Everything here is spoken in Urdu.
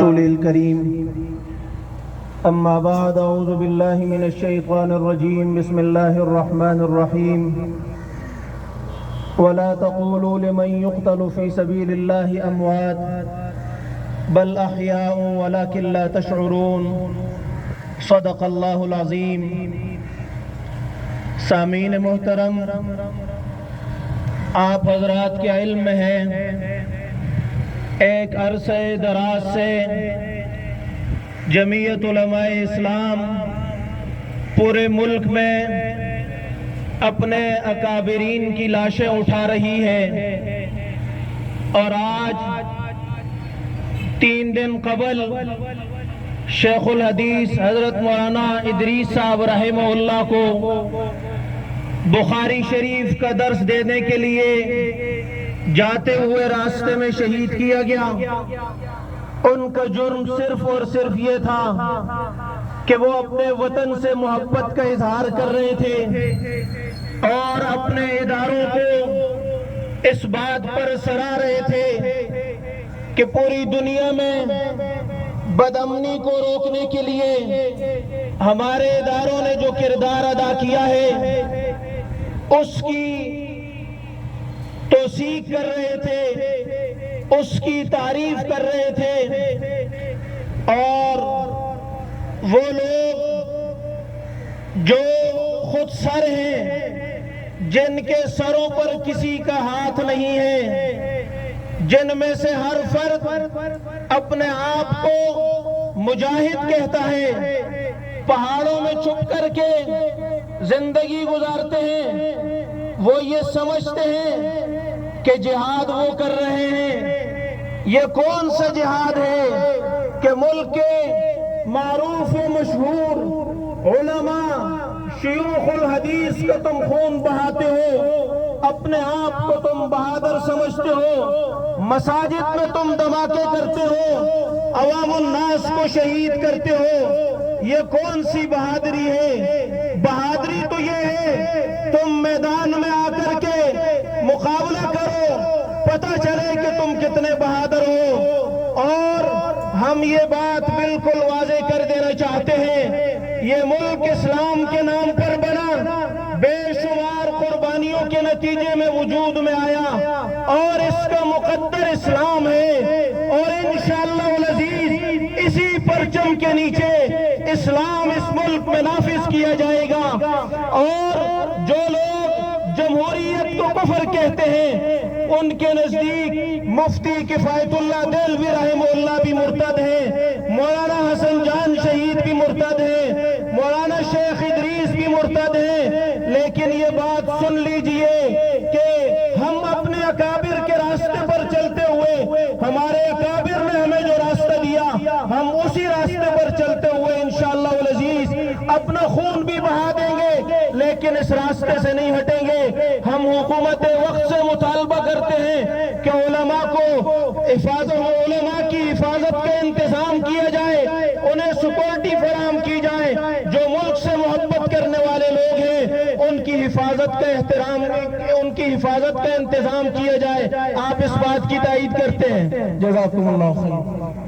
رسول الكريم أما بعد أعوذ بالله من الشيطان الرجيم بسم الله الرحمن الرحيم ولا تقولوا لمن يقتل في سبيل الله أموات بل أحياء ولكن لا تشعرون صدق الله العظيم۔ سامعین محترم، آپ حضرات کے علم میں ہے ایک عرصہ دراز سے جمعیت علماء اسلام پورے ملک میں اپنے اکابرین کی لاشیں اٹھا رہی ہے، اور آج 3 دن قبل شیخ الحدیث حضرت مولانا ادریس صاحب رحمہ اللہ کو بخاری شریف کا درس دینے کے لیے جاتے ہوئے راستے میں شہید کیا گیا۔ ان کا جرم صرف اور صرف یہ تھا کہ وہ اپنے وطن سے محبت کا اظہار کر رہے تھے اور اپنے اداروں کو اس بات پر سرا رہے تھے کہ پوری دنیا میں بدامنی کو روکنے کے لیے ہمارے اداروں نے جو کردار ادا کیا ہے اس کی توثیق کر رہے تھے، اس کی تعریف کر رہے تھے، اور وہ لوگ جو خود سر ہیں، جن کے سروں پر کسی کا ہاتھ نہیں ہے، جن میں سے ہر فرد اپنے آپ کو مجاہد کہتا ہے، پہاڑوں میں چھپ کر کے زندگی گزارتے ہیں، وہ یہ سمجھتے ہیں کہ جہاد وہ کر رہے ہیں۔ یہ کون سا جہاد ہے کہ ملک کے معروف و مشہور علماء شیوخ الحدیث کا تم خون بہاتے ہو، اپنے آپ کو تم بہادر سمجھتے ہو، مساجد میں تم دھماکے کرتے ہو، عوام الناس کو شہید کرتے ہو۔ یہ کون سی بہادری ہے؟ بہادری تو یہ ہے تم میدان میں آ کر کے مقابلہ کرو، پتہ چلے کہ تم کتنے بہادر ہو۔ اور ہم یہ بات بالکل واضح کر دینا چاہتے ہیں، یہ ملک اسلام کے نام پر بنا، بے شمار قربانیوں کے نتیجے میں وجود میں آیا، اور اس کا مقدر اسلام ہے، اور انشاءاللہ العزیز اسی پرچم کے نیچے اسلام اس ملک میں نافذ کیا جائے گا۔ اور جو لوگ جمہوریت کو کفر کہتے ہیں، ان کے نزدیک مفتی کفایت اللہ دہلوی رحمہ اللہ بھی مرتد ہیں، مولانا حسن جان شہید بھی مرتد ہیں، مولانا شیخ ادریس بھی مرتد ہیں۔ لیکن یہ بات سن لیجئے کہ ہم اپنے اکابر کے راستے پر چلتے ہوئے، ہمارے اکابر نے ہمیں جو راستہ دیا، ہم اسی راستے پر چلتے ہوئے انشاءاللہ العزیز اپنا خون بھی بہا دیں گے، لیکن اس راستے سے نہیں ہٹیں گے۔ ہم حکومت وقت سے مطالبہ کرتے ہیں کہ علماء کی حفاظت کا انتظام کیا جائے، انہیں سیکورٹی فراہم کی جائے، جو ملک سے محبت کرنے والے لوگ ہیں ان کی حفاظت کا انتظام کیا جائے۔ آپ اس بات کی تائید کرتے ہیں؟ جزاکم اللہ خیر۔